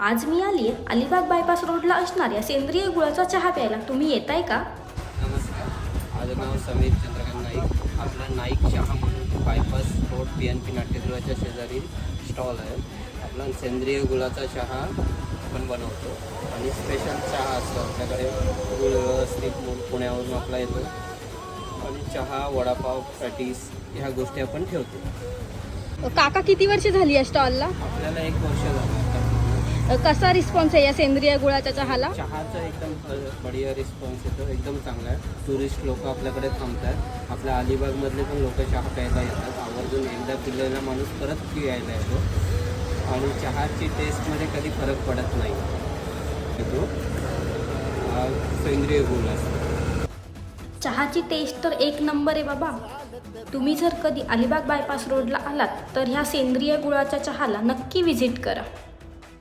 आज मी आली आहे अलिबाग बायपास रोडला असणाऱ्या सेंद्रिय गुळाचा चहा प्यायला. तुम्ही येताय का? नमस्कार, माझं नाव समीर चंद्रकांत नाईक. आपला नाईक चहा म्हणून बायपास रोड PNP नाट्यगृहाच्या शेजारी स्टॉल आहे. आपला सेंद्रिय गुळाचा चहा आपण बनवतो आणि स्पेशल चहा असतो आपल्याकडे. गुळ व्यवस्थित पुण्यावरून आपला येतो आणि चहा, वडापाव, पॅटीस ह्या गोष्टी आपण ठेवतो. काका किती वर्ष झाली या स्टॉलला? आपल्याला 1 वर्ष झालं आता. कसा रिस्पॉन्स आहे या सेंद्रिय गुळाच्या चहाला? चहाचा एकदम बढिया रिस्पॉन्स येतो, एकदम चांगला आहे. टुरिस्ट लोक आपल्याकडे थांबतात. आपल्या अलिबागमधले पण लोक चहा प्यायला येतात. आवर्जून एकदा पिलेला माणूस परत यायला येतो आणि चहाची टेस्टमध्ये कधी फरक पडत नाही. तो सेंद्रिय गुळ असतो. चहाची टेस्ट तर 1 नंबर आहे बाबा. तुम्ही जर कधी अलिबाग बायपास रोडला आलात तर ह्या सेंद्रिय गुळाच्या चहाला नक्की व्हिजिट करा.